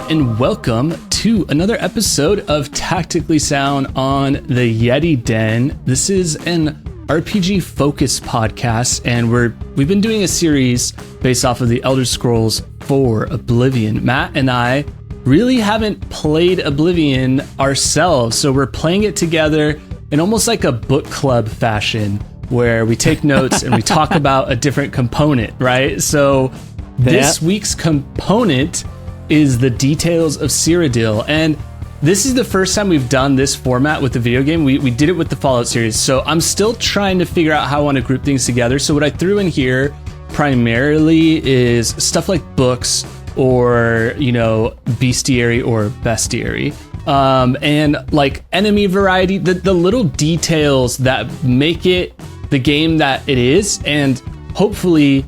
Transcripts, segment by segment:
and welcome to another episode of Tactically Sound on the Yetti Den. This is an RPG focused podcast, and we've been doing a series based off of the Elder Scrolls 4 Oblivion. Matt and I really haven't played Oblivion ourselves, so we're playing it together in almost like a book club fashion, where we take notes and we talk about a different component, right? So this week's component is the Details of Cyrodiil, and this is the first time we've done this format with the video game. We did it with the Fallout series, so I'm still trying to figure out how I want to group things together. So what I threw in here primarily is stuff like books or, bestiary or bestiary. And like enemy variety, the little details that make it the game that it is, and hopefully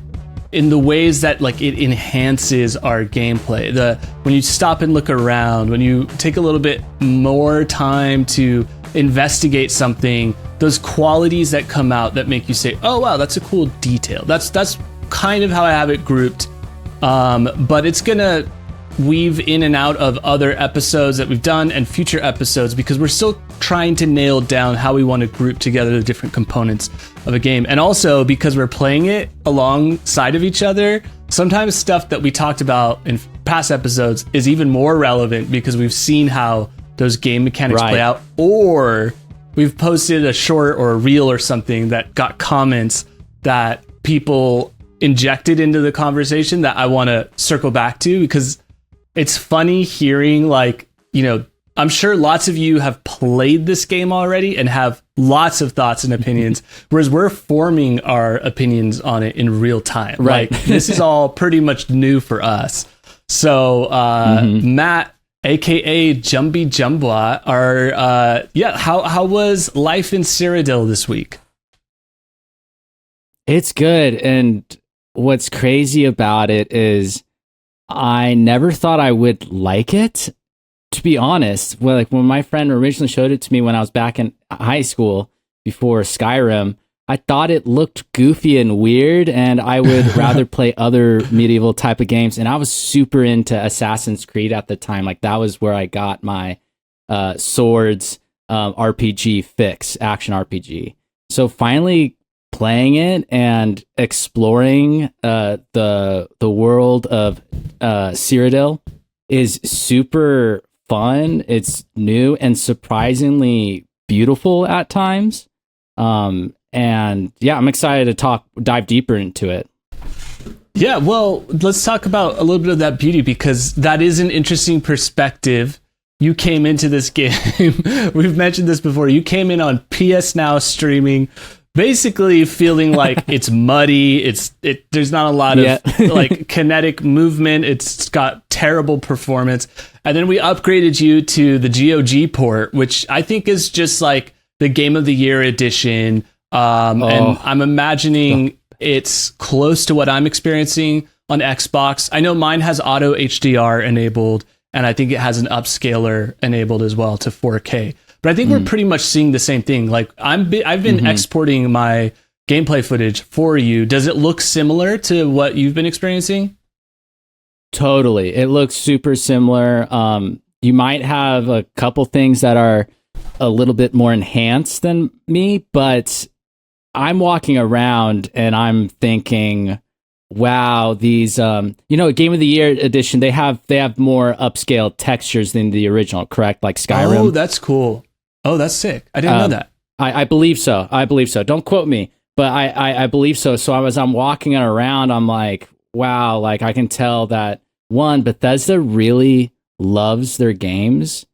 in the ways that like it enhances our gameplay. When you stop and look around, when you take a little bit more time to investigate something, those qualities that come out that make you say, oh wow, that's a cool detail. That's kind of how I have it grouped. But it's gonna weave in and out of other episodes that we've done and future episodes, because we're still trying to nail down how we want to group together the different components of a game. And also because we're playing it alongside of each other, sometimes stuff that we talked about in past episodes is even more relevant because we've seen how those game mechanics play out, or we've posted a short or a reel or something that got comments that people injected into the conversation that I want to circle back to, because it's funny hearing, like, I'm sure lots of you have played this game already and have lots of thoughts and opinions, whereas we're forming our opinions on it in real time. Right. Like, this is all pretty much new for us. So, Matt, aka JumbyJumbwa, how was life in Cyrodiil this week? It's good, and what's crazy about it is I never thought I would like it, to be honest. Well, like when my friend originally showed it to me when I was back in high school before Skyrim, I thought it looked goofy and weird, and I would rather play other medieval type of games. And I was super into Assassin's Creed at the time. Like, that was where I got my swords RPG fix, action RPG. So finally playing it and exploring the world of Cyrodiil is super fun. It's new and surprisingly beautiful at times. And yeah, I'm excited to dive deeper into it. Yeah, well, let's talk about a little bit of that beauty, because that is an interesting perspective. You came into this game, we've mentioned this before, you came in on PS Now streaming, basically feeling like it's muddy, there's not a lot of like kinetic movement, it's got terrible performance. And then we upgraded you to the GOG port, which I think is just like the Game of the Year edition. And I'm imagining it's close to what I'm experiencing on Xbox. I know mine has auto HDR enabled, and I think it has an upscaler enabled as well to 4K. But I think we're pretty much seeing the same thing. Like, I've been exporting my gameplay footage for you. Does it look similar to what you've been experiencing? Totally. It looks super similar. You might have a couple things that are a little bit more enhanced than me, but I'm walking around and I'm thinking, wow, these Game of the Year edition, they have more upscale textures than the original, correct? Like Skyrim. Oh, that's cool. Oh, that's sick. I didn't know that. I believe so. Don't quote me, but I believe so. So I'm walking around, I'm like, wow, like I can tell that, one, Bethesda really loves their games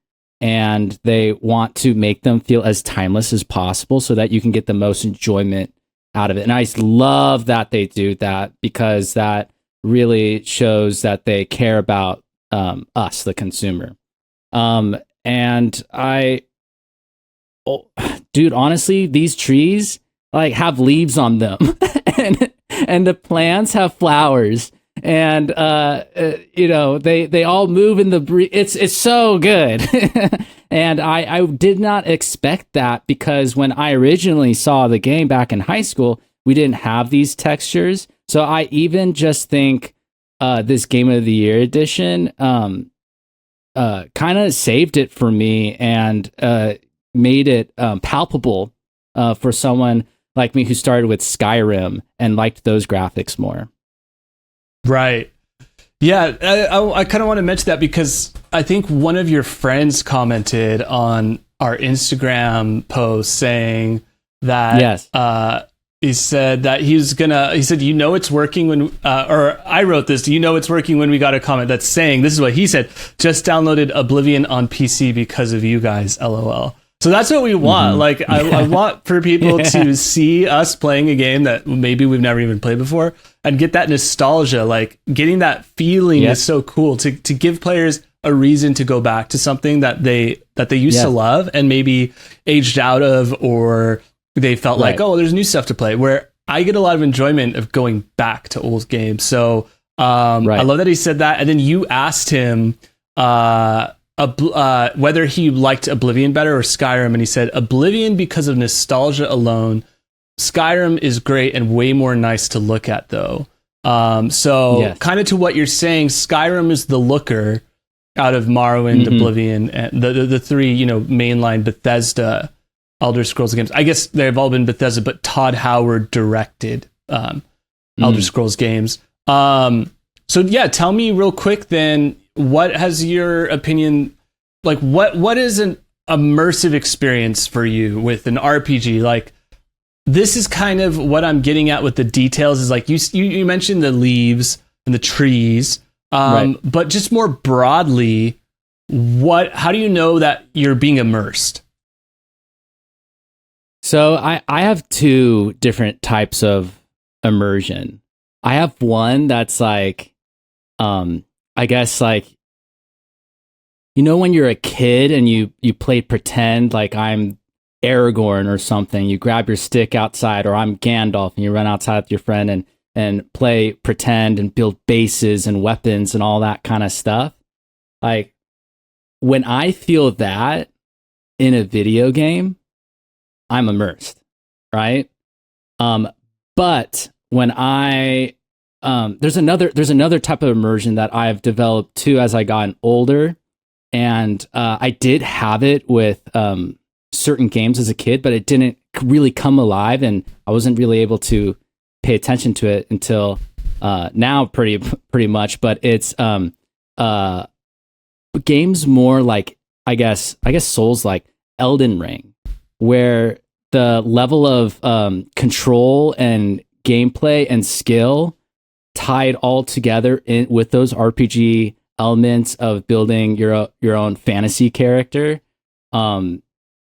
and they want to make them feel as timeless as possible so that you can get the most enjoyment out of it. And I love that they do that, because that really shows that they care about us, the consumer. Dude, honestly, these trees like have leaves on them and the plants have flowers, and they all move in the breeze. It's so good. And I did not expect that, because when I originally saw the game back in high school, we didn't have these textures. So I even just think this Game of the Year edition kind of saved it for me and made it palpable for someone like me who started with Skyrim and liked those graphics more. Right. Yeah, I kind of want to mention that because I think one of your friends commented on our Instagram post saying that he said that he said, you know, it's working when, or I wrote this, you know, it's working when we got a comment that's saying, this is what he said, just downloaded Oblivion on PC because of you guys, LOL. So that's what we want. Mm-hmm. Like, I want for people to see us playing a game that maybe we've never even played before and get that nostalgia. Like, getting that feeling is so cool to give players a reason to go back to something that they used to love and maybe aged out of, or they felt like, oh, there's new stuff to play. Where I get a lot of enjoyment of going back to old games. So I love that he said that. And then you asked him whether he liked Oblivion better or Skyrim, and he said Oblivion because of nostalgia alone. Skyrim is great and way more nice to look at, though. So kind of to what you're saying, Skyrim is the looker out of Morrowind, Oblivion, and the three, you know, mainline Bethesda Elder Scrolls games. I guess they've all been Bethesda, but Todd Howard directed Elder Scrolls games. So yeah, tell me real quick then, what has your opinion, like what is an immersive experience for you with an RPG? Like, this is kind of what I'm getting at with the details, is like you mentioned the leaves and the trees, but just more broadly, how do you know that you're being immersed? So I have two different types of immersion. I have one that's like, I guess, like, you know, when you're a kid and you play pretend, like I'm Aragorn or something, you grab your stick outside, or I'm Gandalf, and you run outside with your friend and play pretend and build bases and weapons and all that kind of stuff. Like, when I feel that in a video game, I'm immersed, right? But when there's another type of immersion that I've developed too as I gotten older, and I did have it with certain games as a kid, but it didn't really come alive, and I wasn't really able to pay attention to it until now, pretty much. But it's games more like, I guess Souls, like Elden Ring, where the level of control and gameplay and skill tied all together with those RPG elements of building your own fantasy character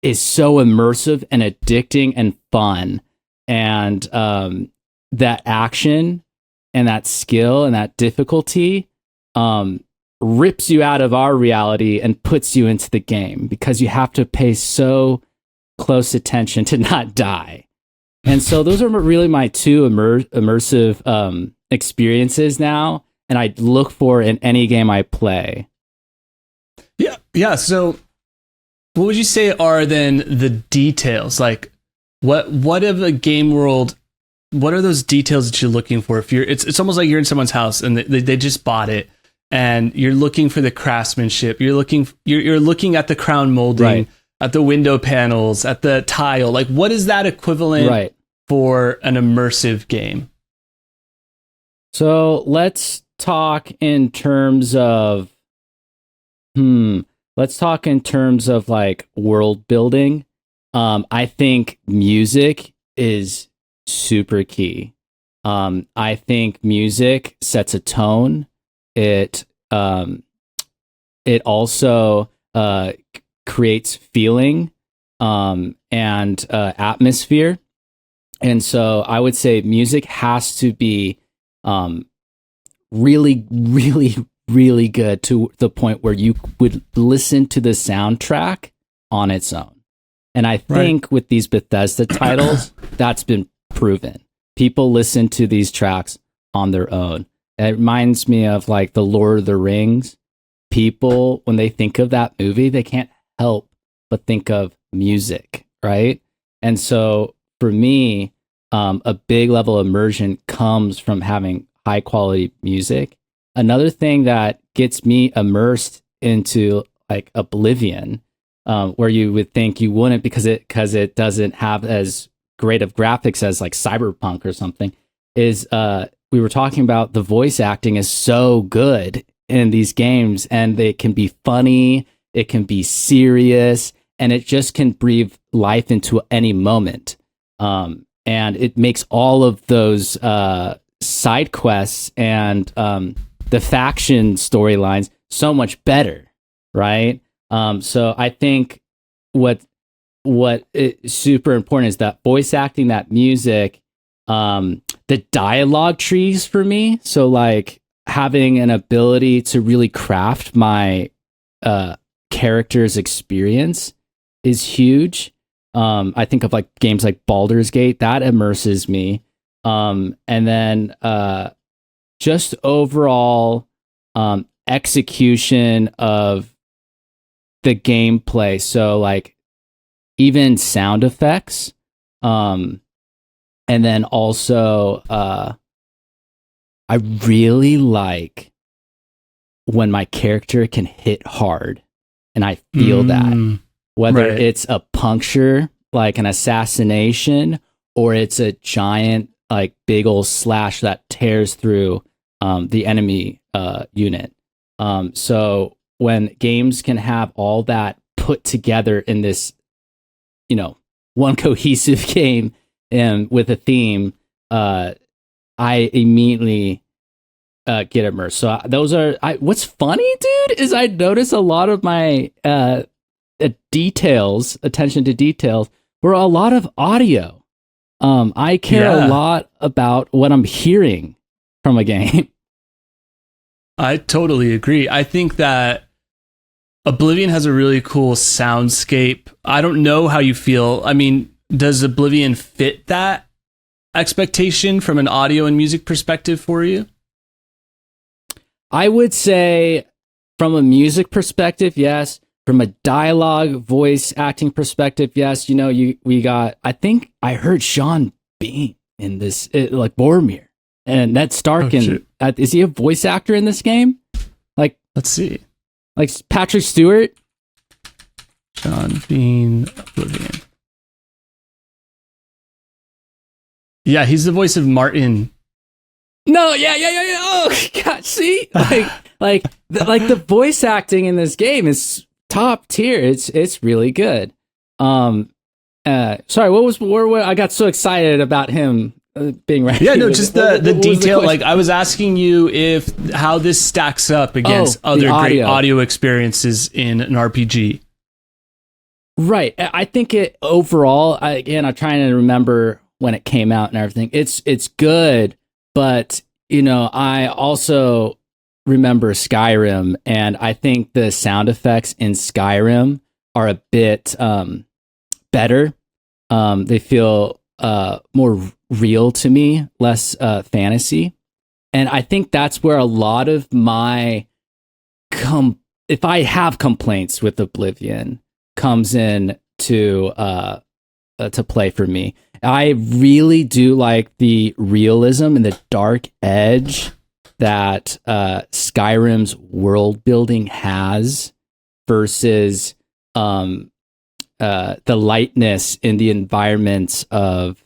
is so immersive and addicting and fun. And that action and that skill and that difficulty rips you out of our reality and puts you into the game, because you have to pay so close attention to not die. And so those are really my two immersive experiences now, and I look for in any game I play. Yeah. So what would you say are then the details? Like, what of a game world, what are those details that you're looking for? If it's almost like you're in someone's house and they just bought it, and you're looking for the craftsmanship. You're looking at the crown molding, at the window panels, at the tile. Like, what is that equivalent for an immersive game? So let's talk in terms of like world building. I think music is super key. I think music sets a tone. It also creates feeling and atmosphere. And so I would say music has to be really, really, really good to the point where you would listen to the soundtrack on its own. And I think with these Bethesda titles, that's been proven. People listen to these tracks on their own. It reminds me of like the Lord of the Rings. People, when they think of that movie, they can't help but think of music, right? And so for me, a big level of immersion comes from having high quality music. Another thing that gets me immersed into like Oblivion, where you would think you wouldn't because it doesn't have as great of graphics as like Cyberpunk or something, is we were talking about the voice acting is so good in these games, and they can be funny, it can be serious, and it just can breathe life into any moment. And it makes all of those side quests and the faction storylines so much better, right? So I think what is super important is that voice acting, that music, the dialogue trees for me. So like having an ability to really craft my character's experience is huge. I think of like games like Baldur's Gate that immerses me. And then just overall execution of the gameplay. So like even sound effects. And then also I really like when my character can hit hard and I feel that. Whether it's a puncture, like an assassination, or it's a giant, like big old slash that tears through the enemy unit. So when games can have all that put together in this, one cohesive game and with a theme, I immediately get immersed. So those are. What's funny, dude, is I notice a lot of my attention to details, were a lot of audio. I care a lot about what I'm hearing from a game. I totally agree. I think that Oblivion has a really cool soundscape. I don't know how you feel. I mean, does Oblivion fit that expectation from an audio and music perspective for you? I would say from a music perspective, yes. From a dialogue, voice acting perspective, yes. We got, I think I heard Sean Bean in this, like Boromir and Ned Stark. Is he a voice actor in this game? Like, let's see. Like Patrick Stewart? Sean Bean, Oblivion. Yeah, he's the voice of Martin. No, yeah. Oh, God, see? Like the voice acting in this game is top tier. It's really good. Sorry, where I got so excited about him being right. Yeah, no, just the detail. Like I was asking you how this stacks up against other great audio experiences in an RPG. Right. I think it overall. I'm trying to remember when it came out and everything. It's good, but I also remember Skyrim, and I think the sound effects in Skyrim are a bit better. They feel more real to me, less fantasy. And I think that's where a lot of my if I have complaints with Oblivion, comes in to play for me. I really do like the realism and the dark edge that Skyrim's world building has versus the lightness in the environments of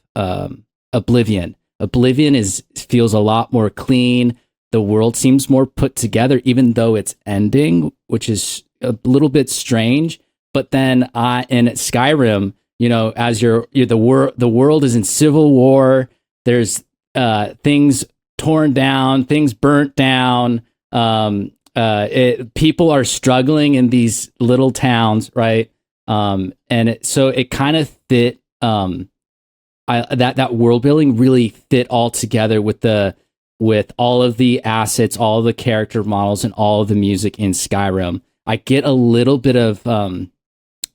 Oblivion. Oblivion feels a lot more clean. The world seems more put together, even though it's ending, which is a little bit strange. But then in Skyrim, as the world is in civil war. There's things torn down, things burnt down. People are struggling in these little towns, right? So it kind of fit. That world building really fit all together with all of the assets, all of the character models, and all of the music in Skyrim. I get a little bit of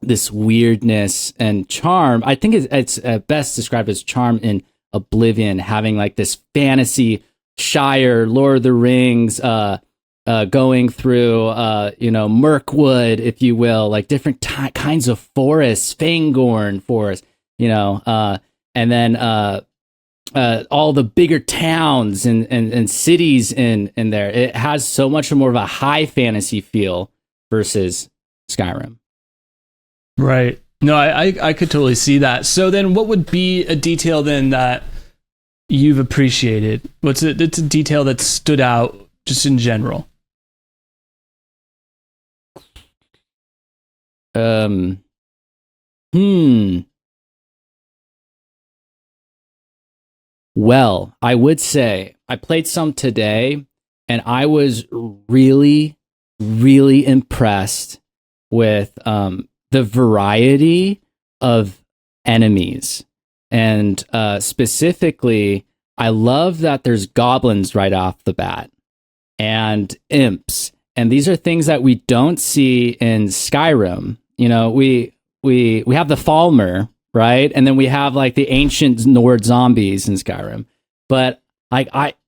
this weirdness and charm. I think it's best described as charm in Oblivion, having like this fantasy Shire, Lord of the Rings, going through, Mirkwood, if you will, like different kinds of forests, Fangorn forest, and then all the bigger towns and cities in there. It has so much more of a high fantasy feel versus Skyrim. Right. No, I could totally see that. So then what would be a detail then that you've appreciated? It's a detail that stood out just in general? Well, I would say I played some today, and I was really, really impressed with the variety of enemies. And specifically, I love that there's goblins right off the bat and imps. And these are things that we don't see in Skyrim. You know, we have the Falmer, right? And then we have like the ancient Nord zombies in Skyrim. But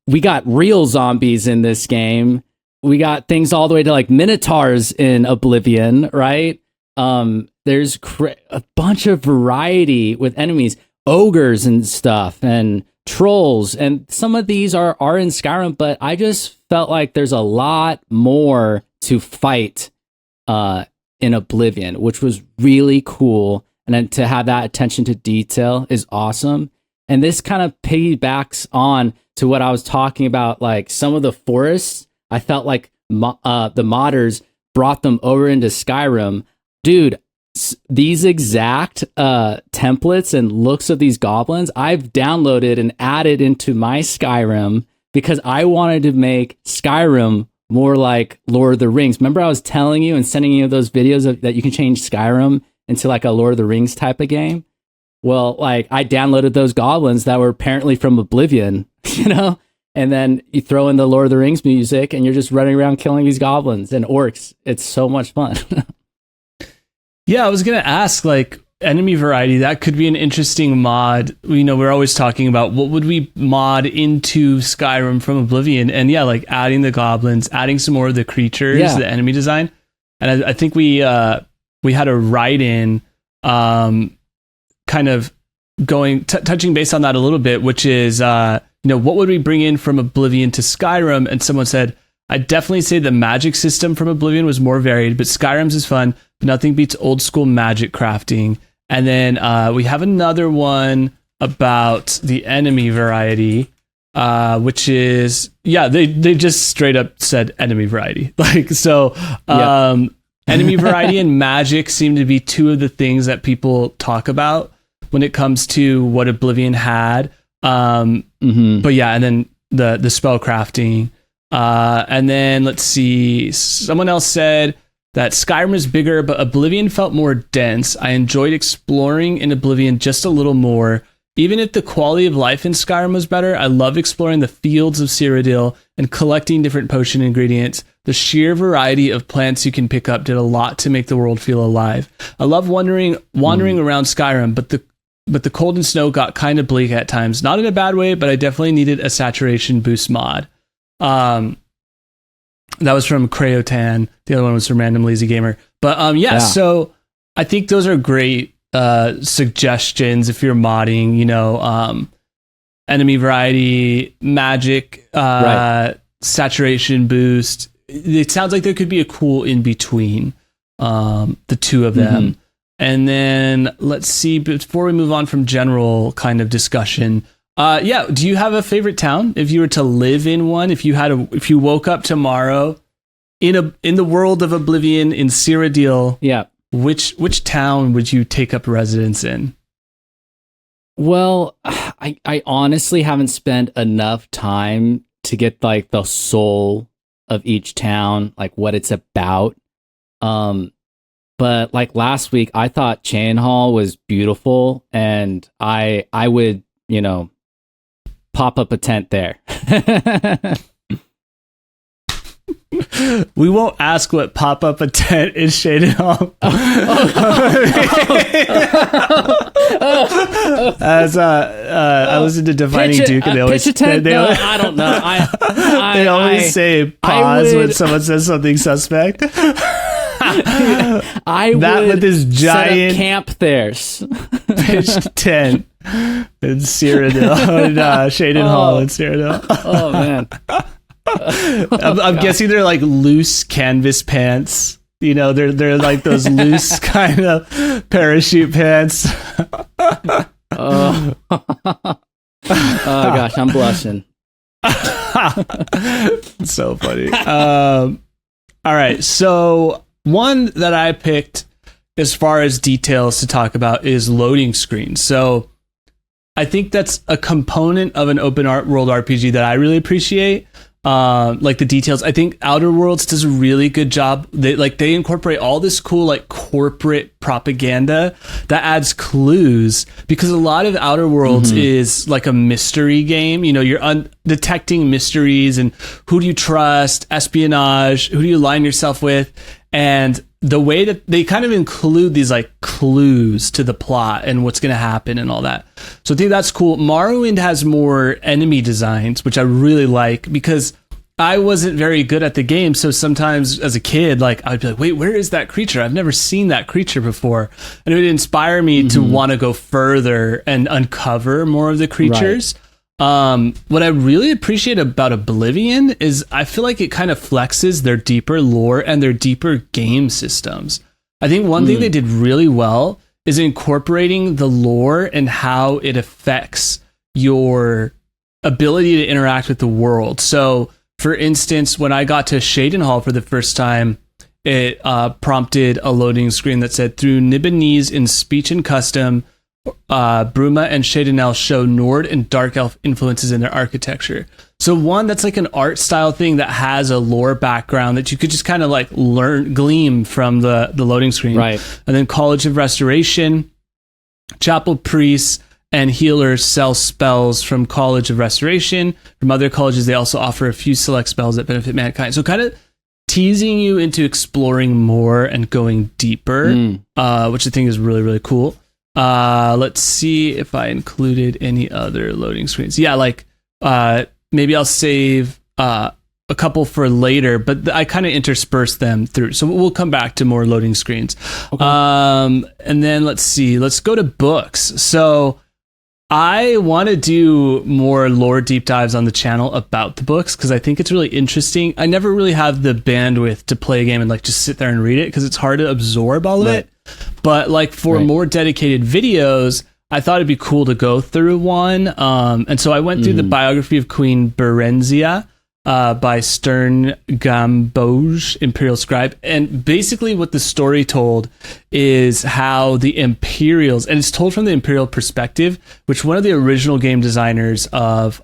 we got real zombies in this game. We got things all the way to like minotaurs in Oblivion, right? There's a bunch of variety with enemies, ogres and stuff, and trolls, and some of these are in Skyrim, but I just felt like there's a lot more to fight in Oblivion, which was really cool. And then to have that attention to detail is awesome. And this kind of piggybacks on to what I was talking about, like some of the forests, I felt like the modders brought them over into Skyrim. Dude, these exact templates and looks of these goblins, I've downloaded and added into my Skyrim because I wanted to make Skyrim more like Lord of the Rings. Remember I was telling you and sending you those videos that you can change Skyrim into like a Lord of the Rings type of game? Well, like I downloaded those goblins that were apparently from Oblivion, you know? And then you throw in the Lord of the Rings music and you're just running around killing these goblins and orcs. It's so much fun. Yeah, I was going to ask, like, enemy variety, that could be an interesting mod. You know, we're always talking about what would we mod into Skyrim from Oblivion. And yeah, like adding the goblins, adding some more of the creatures, the enemy design. And I think we had a write-in kind of going, touching base on that a little bit, which is, you know, what would we bring in from Oblivion to Skyrim? And someone said, I'd definitely say the magic system from Oblivion was more varied, but Skyrim's is fun, but nothing beats old school magic crafting. And then we have another one about the enemy variety, which is, they just straight up said enemy variety. Like, so enemy variety and magic seem to be two of the things that people talk about when it comes to what Oblivion had. But yeah, and then the spell crafting. And then let's see, someone else said that Skyrim is bigger, but Oblivion felt more dense. I enjoyed exploring in Oblivion just a little more. Even if the quality of life in Skyrim was better, I love exploring the fields of Cyrodiil and collecting different potion ingredients. The sheer variety of plants you can pick up did a lot to make the world feel alive. I love wandering around Skyrim, but the cold and snow got kind of bleak at times. Not in a bad way, but I definitely needed a saturation boost mod. That was from Crayotan. The other one was from Random Lazy Gamer. But so I think those are great suggestions if you're modding, you know, enemy variety, magic, saturation boost. It sounds like there could be a cool in between the two of them. And then let's see, before we move on from general kind of discussion, do you have a favorite town? If you were to live in one, if you woke up tomorrow in the world of Oblivion in Cyrodiil, which town would you take up residence in? Well, I honestly haven't spent enough time to get like the soul of each town, like what it's about. But like last week, I thought Chain Hall was beautiful, and I would, you know, pop up a tent there. We won't ask what pop up a tent is, Shaded Hall. As I listened to Defining Duke, and they always pitch a tent. I don't know. They always say pause when someone says something suspect. I would with this giant set up camp there, pitched tent in Cyrodiil, Shaded Hall in Cyrodiil. Oh man. I'm guessing they're like loose canvas pants They're like those loose kind of parachute pants. Oh gosh, I'm blushing. So funny. All right, so one that I picked as far as details to talk about is loading screens. So I think that's a component of an open world RPG that I really appreciate. Like the details. I think Outer Worlds does a really good job. They incorporate all this cool like corporate propaganda that adds clues, because a lot of Outer Worlds is like a mystery game. You're detecting mysteries and who do you trust, espionage, who do you align yourself with, and the way that they kind of include these like clues to the plot and what's going to happen and all that. So I think that's cool. Morrowind has more enemy designs, which I really like, because I wasn't very good at the game. So sometimes as a kid, like I'd be like, wait, where is that creature? I've never seen that creature before. And it would inspire me to want to go further and uncover more of the creatures. Right. What I really appreciate about Oblivion is I feel like it kind of flexes their deeper lore and their deeper game systems. I think one thing they did really well is incorporating the lore and how it affects your ability to interact with the world. So, for instance, when I got to Shadenhall for the first time, it prompted a loading screen that said, through Nibonese in speech and custom, Bruma and Shadenhall show Nord and Dark Elf influences in their architecture. So one, that's like an art style thing that has a lore background that you could just kind of like gleam from the loading screen. Right. And then College of Restoration, chapel priests and healers sell spells from College of Restoration. From other colleges, they also offer a few select spells that benefit mankind. So kind of teasing you into exploring more and going deeper, which I think is really, really cool. Let's see if I included any other loading screens. Yeah, like maybe I'll save a couple for later, but I kind of intersperse them through. So we'll come back to more loading screens. Okay. And then let's see. Let's go to books. So I want to do more lore deep dives on the channel about the books, because I think it's really interesting. I never really have the bandwidth to play a game and like just sit there and read it, because it's hard to absorb all of it. But like for more dedicated videos, I thought it'd be cool to go through one. And so I went through the biography of Queen Berenzia by Stern Gamboj, Imperial Scribe. And basically what the story told is how the Imperials, and it's told from the Imperial perspective, which one of the original game designers of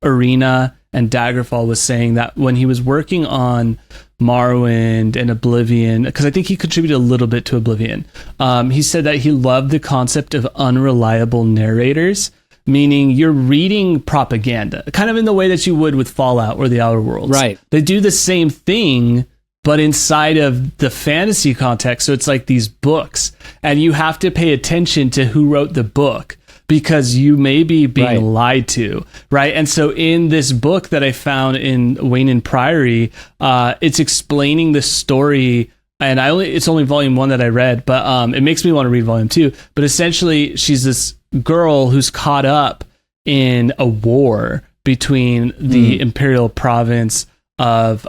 Arena and Daggerfall was saying that when he was working on Morrowind and Oblivion, because I think he contributed a little bit to Oblivion, he said that he loved the concept of unreliable narrators, meaning you're reading propaganda, kind of in the way that you would with Fallout or the Outer Worlds. Right. They do the same thing, but inside of the fantasy context. So it's like these books, and you have to pay attention to who wrote the book, because you may be being lied to, right? And so in this book that I found in Wayne Priory, it's explaining the story, and it's only volume 1 that I read, but it makes me want to read volume 2. But essentially, she's this girl who's caught up in a war between the imperial province of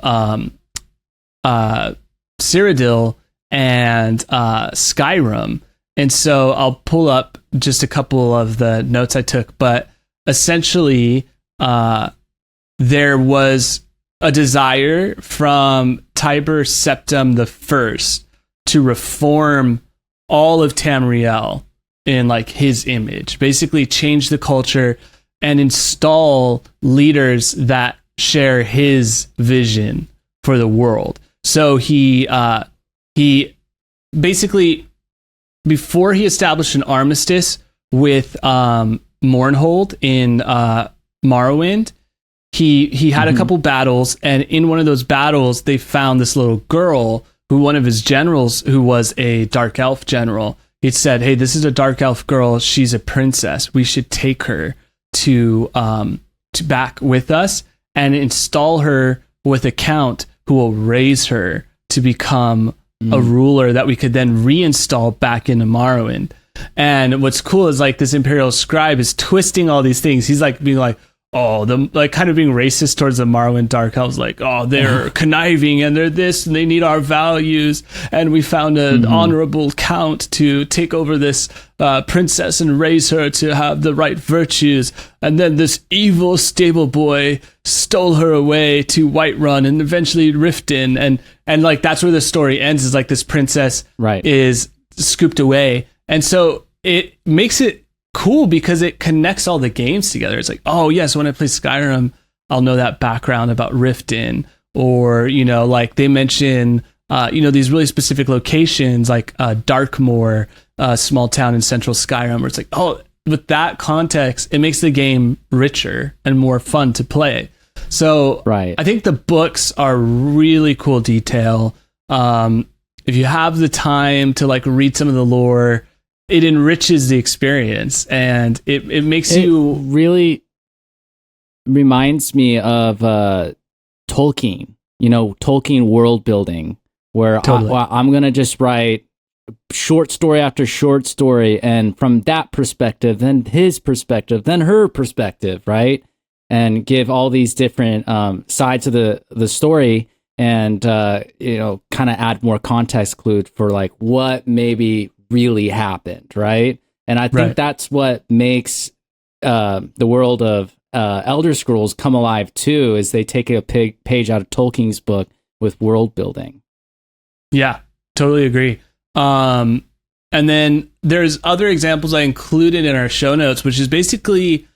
Cyrodiil and Skyrim. And so I'll pull up just a couple of the notes I took, but essentially there was a desire from Tiber Septim I to reform all of Tamriel in like his image, basically change the culture and install leaders that share his vision for the world. So he basically, before he established an armistice with Mournhold in Morrowind, he had a couple battles, and in one of those battles, they found this little girl who one of his generals, who was a dark elf general, he said, "Hey, this is a dark elf girl. She's a princess. We should take her to back with us and install her with a count who will raise her to become a ruler that we could then reinstall back into Morrowind." And what's cool is like this Imperial Scribe is twisting all these things. He's like being like, oh, the like kind of being racist towards the Morrowind Dark Elves, like, oh, they're conniving and they're this and they need our values, and we found an honorable count to take over this princess and raise her to have the right virtues, and then this evil stable boy stole her away to Whiterun and eventually Riften, and like that's where the story ends, is like this princess is scooped away. And so it makes it cool because it connects all the games together. It's like, oh yes, when I play Skyrim, I'll know that background about Riften, or, you know, like they mention, you know, these really specific locations like Darkmoor, small town in central Skyrim, where it's like, oh, with that context, it makes the game richer and more fun to play. So I think the books are really cool detail. If you have the time to like read some of the lore, it enriches the experience, and it makes you really reminds me of Tolkien, you know, Tolkien world building, where I'm going to just write short story after short story, and from that perspective, then his perspective, then her perspective, right? And give all these different sides of the story, and you know, kind of add more context clues for like what maybe really happened, right? And I think that's what makes the world of Elder Scrolls come alive too, is they take a page out of Tolkien's book with world building. Yeah, totally agree. And then there's other examples I included in our show notes, which is basically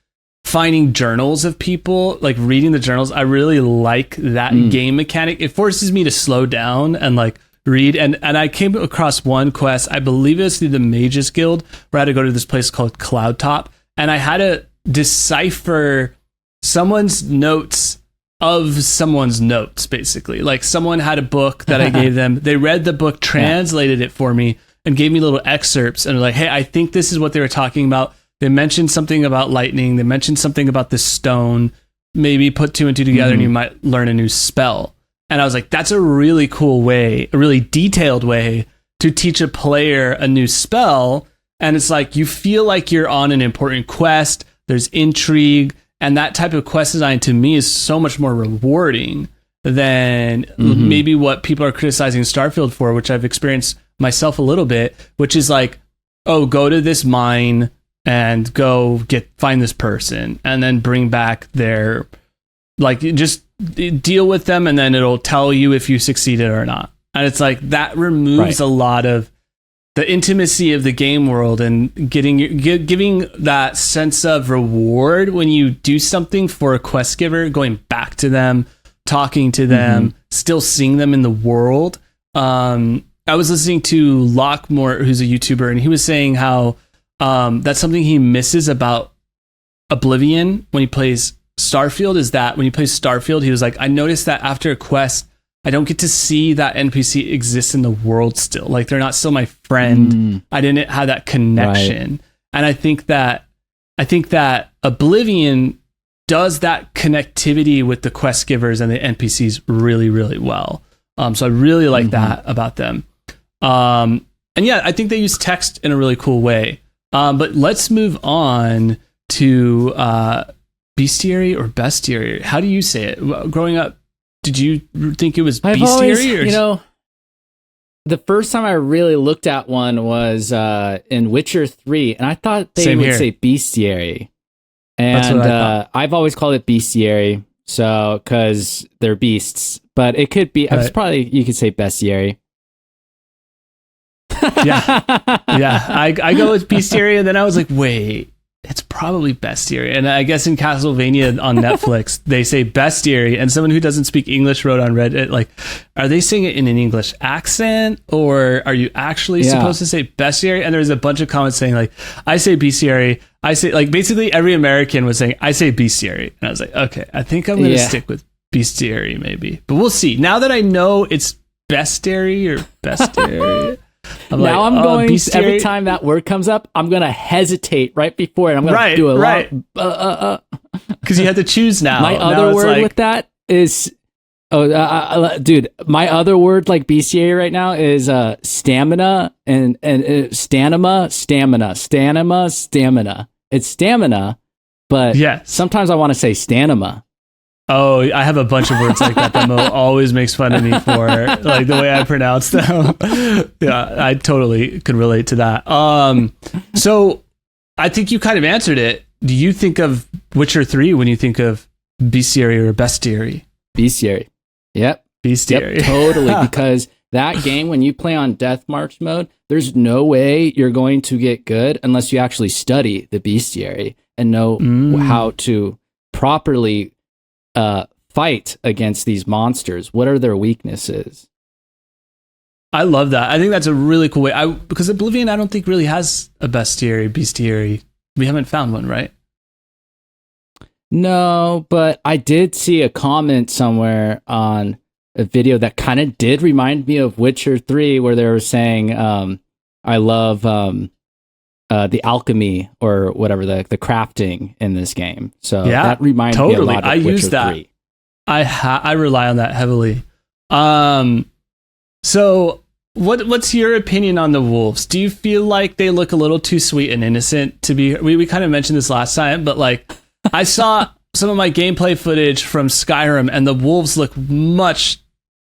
finding journals of people, like reading the journals. I really like that game mechanic. It forces me to slow down and like read. And I came across one quest, I believe it was through the Mages Guild, where I had to go to this place called Cloudtop, and I had to decipher someone's notes of someone's notes, basically. Like someone had a book that I gave them. They read the book, translated it for me, and gave me little excerpts, and were like, hey, I think this is what they were talking about. They mentioned something about lightning. They mentioned something about this stone. Maybe put two and two together and you might learn a new spell. And I was like, that's a really cool way, a really detailed way to teach a player a new spell. And it's like, you feel like you're on an important quest. There's intrigue. And that type of quest design to me is so much more rewarding than maybe what people are criticizing Starfield for, which I've experienced myself a little bit, which is like, oh, go to this mine and go find this person and then bring back their, like, just deal with them, and then it'll tell you if you succeeded or not. And it's like, that removes a lot of the intimacy of the game world, and giving that sense of reward when you do something for a quest giver, going back to them, talking to them, still seeing them in the world. I was listening to Lockmore, who's a YouTuber, and he was saying how that's something he misses about Oblivion when he plays Starfield, is that when he plays Starfield, he was like, I noticed that after a quest, I don't get to see that NPC exists in the world still. Like, they're not still my friend. I didn't have that connection. And I think that Oblivion does that connectivity with the quest givers and the NPCs really, really well. So I really like that about them. And yeah, I think they use text in a really cool way. But let's move on to bestiary or bestiary. How do you say it? Growing up, did you think it was bestiary? Always, you know, the first time I really looked at one was in Witcher 3, and I thought they would say bestiary. And I've always called it bestiary, so because they're beasts. But it could be, it's probably, you could say bestiary. Yeah. I go with bestiary, and then I was like, wait, it's probably bestiary. And I guess in Castlevania on Netflix, they say bestiary, and someone who doesn't speak English wrote on Reddit, like, are they saying it in an English accent, or are you actually supposed to say bestiary? And there's a bunch of comments saying, like, I say bestiary. I say, like, basically every American was saying, I say bestiary. And I was like, okay, I think I'm going to stick with bestiary maybe. But we'll see. Now that I know it's bestiary or bestiary... I'm going, every time that word comes up, I'm going to hesitate right before it. I'm going to do a lot. Because you have to choose now. My other word with that is, dude, my other word like bestiary right now is stamina and stamina. It's stamina, but yes. sometimes I want to say Stanima. Oh, I have a bunch of words like that that Mo always makes fun of me for, like the way I pronounce them. Yeah, I totally could relate to that. So I think you kind of answered it. Do you think of Witcher 3 when you think of bestiary or bestiary? Bestiary. Yep. Bestiary. Yep, totally. Because that game, when you play on Death March mode, there's no way you're going to get good unless you actually study the bestiary and know how to properly fight against these monsters. What are their weaknesses? I love that. I think that's a really cool way. Because Oblivion, I don't think really has a bestiary. We haven't found one, right? No, but I did see a comment somewhere on a video that kind of did remind me of Witcher 3, where they were saying, I love the alchemy or whatever, the crafting in this game. So yeah, that reminded me a lot of Witcher 3. I rely on that heavily. So what's your opinion on the wolves? Do you feel like they look a little too sweet and innocent to be? We kind of mentioned this last time, but like I saw some of my gameplay footage from Skyrim, and the wolves look much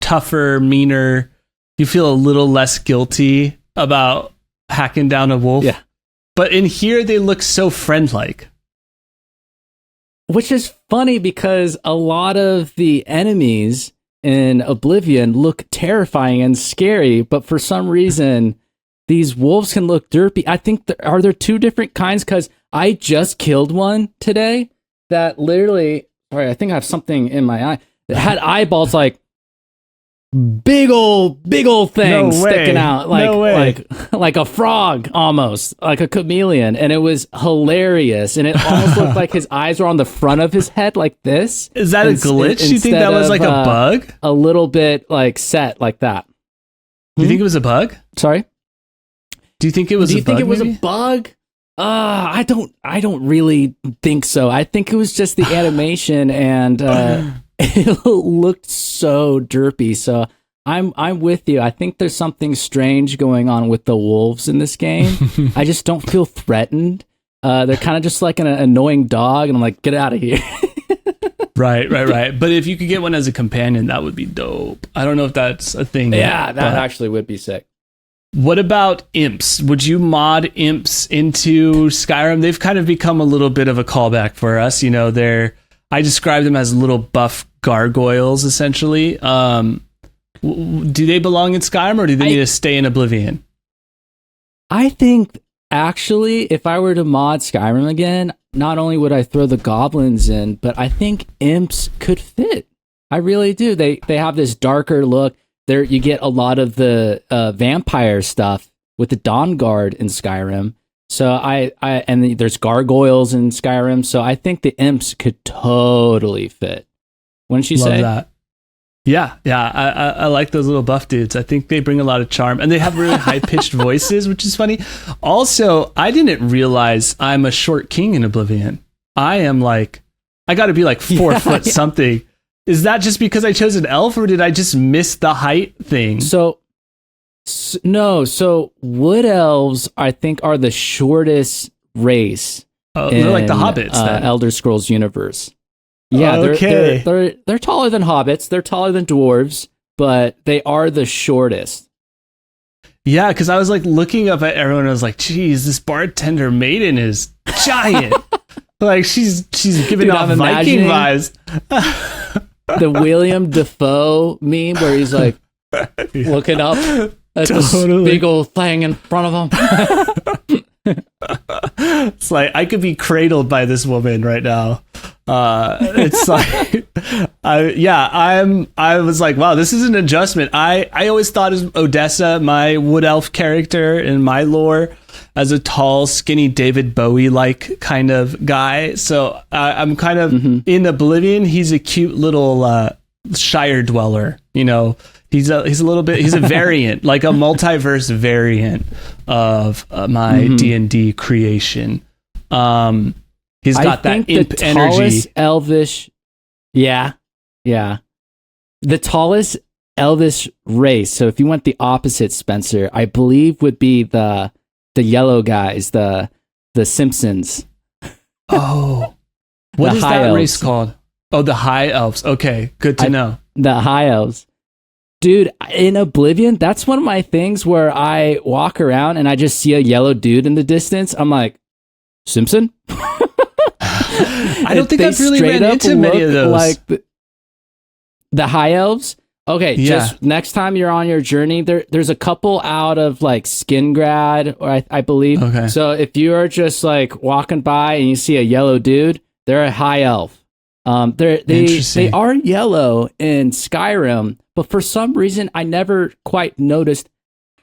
tougher, meaner. You feel a little less guilty about hacking down a wolf. Yeah. But in here, they look so friend-like. Which is funny because a lot of the enemies in Oblivion look terrifying and scary, but for some reason, these wolves can look derpy. I think, are there two different kinds? Because I just killed one today that literally, sorry, I think I have something in my eye, that had eyeballs like big old thing sticking out like a frog, almost like a chameleon, and it was hilarious, and it almost looked like his eyes were on the front of his head like this. Is that a glitch? You think that was like a bug? A little bit like set like that. Do you think it was a bug? Sorry? Do you think it was a bug? Do you think it was a bug? I don't really think so. I think it was just the animation, and it looked so derpy. So I'm with you. I think there's something strange going on with the wolves in this game. I just don't feel threatened. They're kind of just like an annoying dog, and I'm like, get out of here. Right. But if you could get one as a companion, that would be dope. I don't know if that's a thing. Yeah, that actually would be sick. What about imps? Would you mod imps into Skyrim? They've kind of become a little bit of a callback for us. You know, I describe them as little buff gargoyles, essentially. Do they belong in Skyrim, or do they need to stay in Oblivion? I think, actually, if I were to mod Skyrim again, not only would I throw the goblins in, but I think imps could fit. I really do. They have this darker look. There, you get a lot of the vampire stuff with the Dawn Guard in Skyrim. So and there's gargoyles in Skyrim. So I think the imps could totally fit. Wouldn't you say? Love that. Yeah. I like those little buff dudes. I think they bring a lot of charm, and they have really high pitched voices, which is funny. Also, I didn't realize I'm a short king in Oblivion. I got to be like 4 foot something. Is that just because I chose an elf, or did I just miss the height thing? No. So wood elves, I think, are the shortest race. They're like the hobbits, then. Elder Scrolls universe. Yeah, okay. They're taller than hobbits. They're taller than dwarves, but they are the shortest. Yeah, because I was like looking up at everyone, and I was like, "Geez, this bartender maiden is giant." Like she's giving off Viking vibes. The William Dafoe meme where he's like looking up at this big old thing in front of him. It's like I could be cradled by this woman right now. It's like, I was like, wow, this is an adjustment. I always thought of Odessa, my wood elf character in my lore, as a tall, skinny David Bowie-like kind of guy. So I'm kind of in Oblivion. He's a cute little Shire dweller. You know, he's a variant, like a multiverse variant of my D&D creation. He's got that imp the energy. Tallest elvish, yeah. The tallest elvish race. So if you went the opposite, Spencer, I believe would be the yellow guys, the Simpsons. Oh, What The is high that elves. race called? Oh, the high elves. Okay, good to know. The high elves. Dude, in Oblivion, that's one of my things where I walk around and I just see a yellow dude in the distance. I'm like, Simpson? I don't think I've really ran into many of those. Like the high elves? Okay, Yeah. just next time you're on your journey, there's a couple out of like Skingrad, or I believe. Okay. So if you are just like walking by and you see a yellow dude, they're a high elf. They are yellow in Skyrim, but for some reason I never quite noticed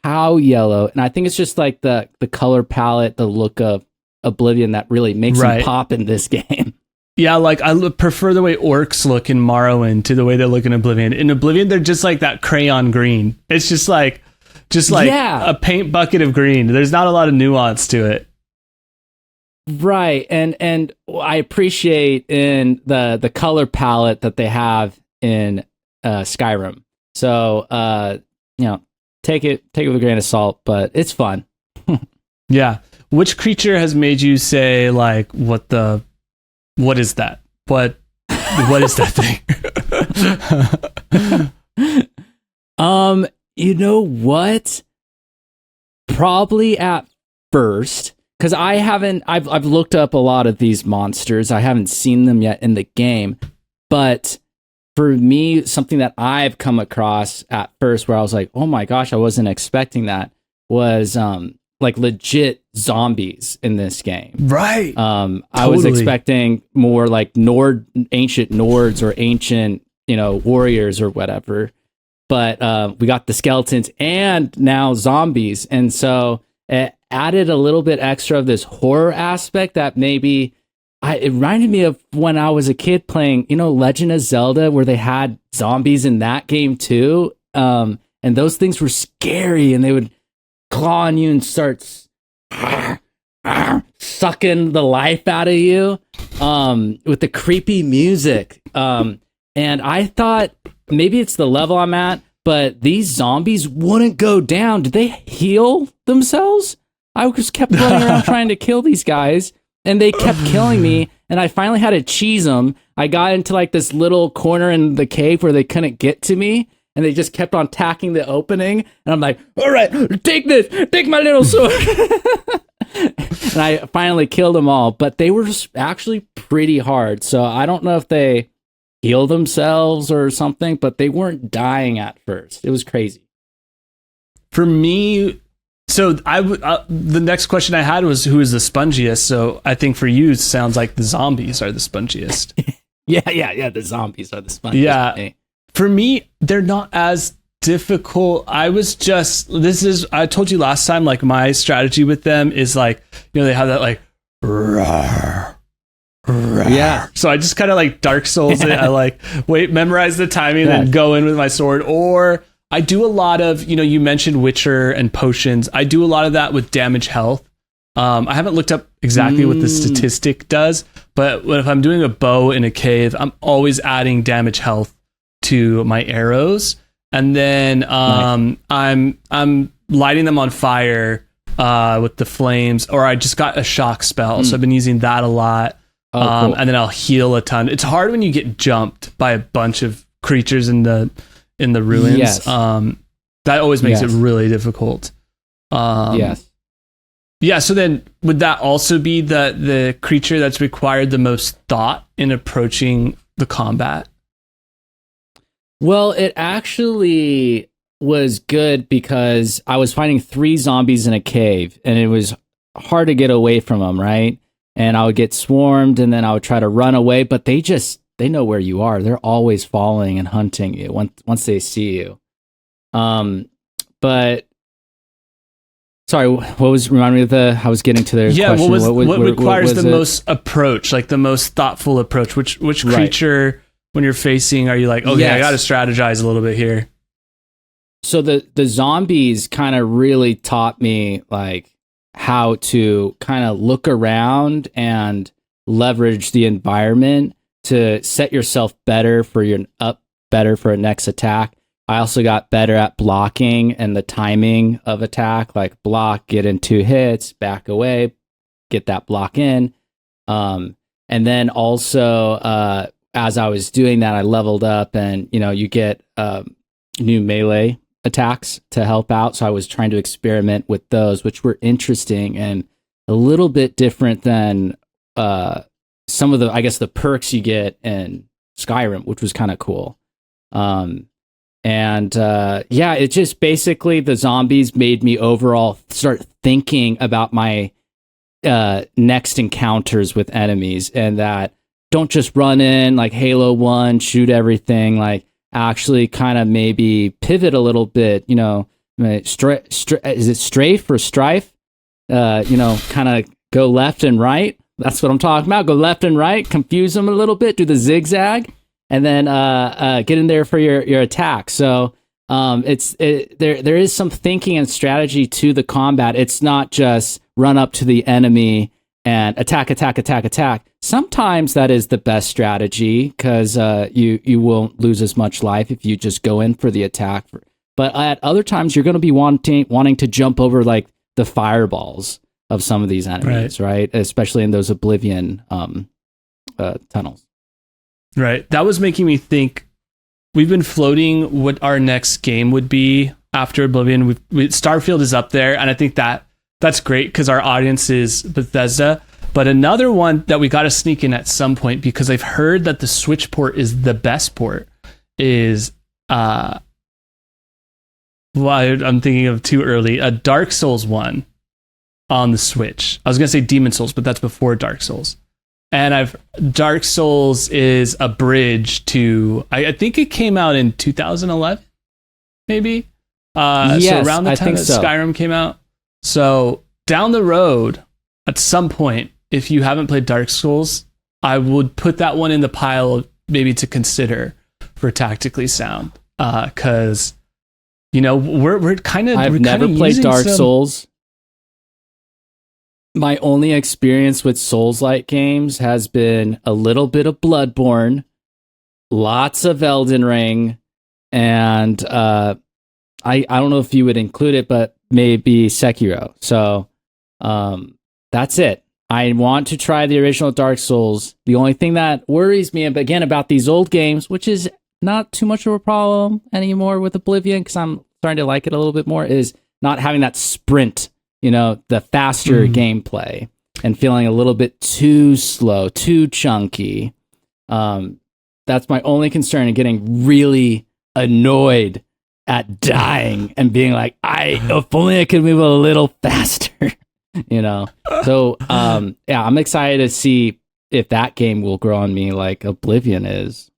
how yellow. And I think it's just like the color palette, the look of Oblivion that really makes them pop in this game. Yeah, like I prefer the way orcs look in Morrowind to the way they look in Oblivion. In Oblivion, they're just like that crayon green. It's just like a paint bucket of green. There's not a lot of nuance to it. Right, and I appreciate in the color palette that they have in Skyrim. So take it with a grain of salt, but it's fun. Yeah. Which creature has made you say like, what is that? What is that thing? You know what? Probably at first, because I've looked up a lot of these monsters. I haven't seen them yet in the game, but for me, something that I've come across at first where I was like, oh my gosh, I wasn't expecting that, was like legit zombies in this game. Right. I was expecting more like ancient Nords or ancient, warriors or whatever. But we got the skeletons and now zombies. And so it added a little bit extra of this horror aspect that maybe it reminded me of when I was a kid playing, Legend of Zelda, where they had zombies in that game too. And those things were scary and they would claw on you and start sucking the life out of you with the creepy music. And I thought maybe it's the level I'm at, but these zombies wouldn't go down. Did they heal themselves? I just kept running around trying to kill these guys, and they kept killing me, and I finally had to cheese them. I got into like this little corner in the cave where they couldn't get to me, and they just kept on tacking the opening, and I'm like, all right, take my little sword. And I finally killed them all, but they were actually pretty hard, so I don't know if they heal themselves or something, but they weren't dying at first. It was crazy. For me, so the next question I had was, who is the spongiest? So I think for you, it sounds like the zombies are the spongiest. Yeah. The zombies are the spongiest. Yeah. For me, they're not as difficult. I told you last time, like my strategy with them is like, they have that like, rawr. Yeah. So I just kind of like Dark Souls it. I like memorize the timing and then go in with my sword. Or I do a lot of, you mentioned Witcher and potions. I do a lot of that with damage health. I haven't looked up exactly what the statistic does, but if I'm doing a bow in a cave, I'm always adding damage health to my arrows. And then I'm lighting them on fire with the flames, or I just got a shock spell. So I've been using that a lot. Cool. And then I'll heal a ton. It's hard when you get jumped by a bunch of creatures in the ruins. Yes. That always makes it really difficult. Yes. Yeah. So then, would that also be the creature that's required the most thought in approaching the combat? Well, it actually was good because I was fighting 3 zombies in a cave, and it was hard to get away from them, right? And I would get swarmed, and then I would try to run away, but they know where you are. They're always following and hunting you once they see you. But sorry, remind me of I was getting to the question. What requires the most approach, like the most thoughtful approach? Which creature, when you're facing, are you like, okay, I got to strategize a little bit here? So the zombies kind of really taught me like how to kind of look around and leverage the environment to set yourself better for a next attack. I also got better at blocking and the timing of attack, like block, get in 2 hits, back away, get that block in. And then also, as I was doing that, I leveled up, and you get new melee attacks to help out. So I was trying to experiment with those, which were interesting and a little bit different than some of the perks you get in Skyrim, which was kind of cool. It just basically, the zombies made me overall start thinking about my next encounters with enemies, and that don't just run in like Halo 1, shoot everything, like actually kind of maybe pivot a little bit, is it strafe or strife? Kind of go left and right. That's what I'm talking about. Go left and right, confuse them a little bit, do the zigzag, and then get in there for your attack. So there is some thinking and strategy to the combat. It's not just run up to the enemy and attack. Sometimes that is the best strategy, because you won't lose as much life if you just go in for the attack. But at other times, you're going to be wanting to jump over like the fireballs of some of these enemies, right? Especially in those Oblivion tunnels. Right. That was making me think, we've been floating what our next game would be after Oblivion. Starfield is up there, and I think that's great because our audience is Bethesda. But another one that we got to sneak in at some point, because I've heard that the Switch port is the best port, is I'm thinking of too early, a Dark Souls one on the Switch. I was going to say Demon Souls, but that's before Dark Souls. And Dark Souls is a bridge to, I think it came out in 2011, maybe? Yes, so around the time that Skyrim came out. So down the road, at some point, if you haven't played Dark Souls, I would put that one in the pile maybe to consider for Tactically Sound. Because, we're kind of... I've never played Dark Souls. My only experience with Souls-like games has been a little bit of Bloodborne, lots of Elden Ring, and I don't know if you would include it, but maybe Sekiro. So that's it. I want to try the original Dark Souls. The only thing that worries me, again, about these old games, which is not too much of a problem anymore with Oblivion, because I'm starting to like it a little bit more, is not having that sprint, the faster gameplay, and feeling a little bit too slow, too chunky. That's my only concern, and getting really annoyed at dying and being like, if only I could move a little faster, So, I'm excited to see if that game will grow on me like Oblivion is.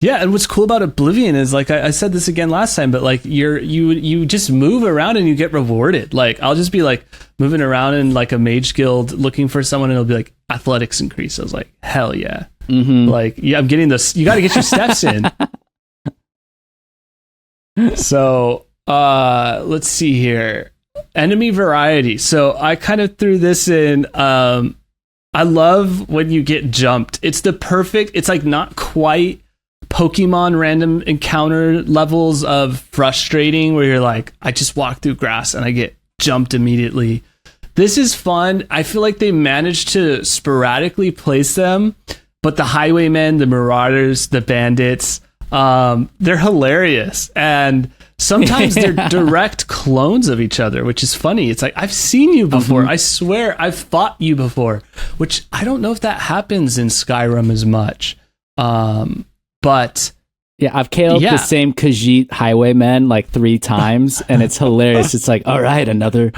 Yeah, and what's cool about Oblivion is, like I said this again last time, but like you just move around and you get rewarded. Like I'll just be like moving around in like a mage guild looking for someone, and it'll be like athletics increase. I was like, hell yeah. Like, yeah, I'm getting this. You got to get your steps in. So let's see here. Enemy variety. So I kind of threw this in. I love when you get jumped. It's the perfect, it's like not quite Pokemon random encounter levels of frustrating where you're like, I just walk through grass and I get jumped immediately. This is fun. I feel like they managed to sporadically place them, but the highwaymen, the marauders, the bandits, they're hilarious. And sometimes they're direct clones of each other, which is funny. It's like, I've seen you before. I swear I've fought you before, which I don't know if that happens in Skyrim as much. But yeah, I've killed the same Khajiit highwaymen like 3 times, and it's hilarious. It's like, all right, another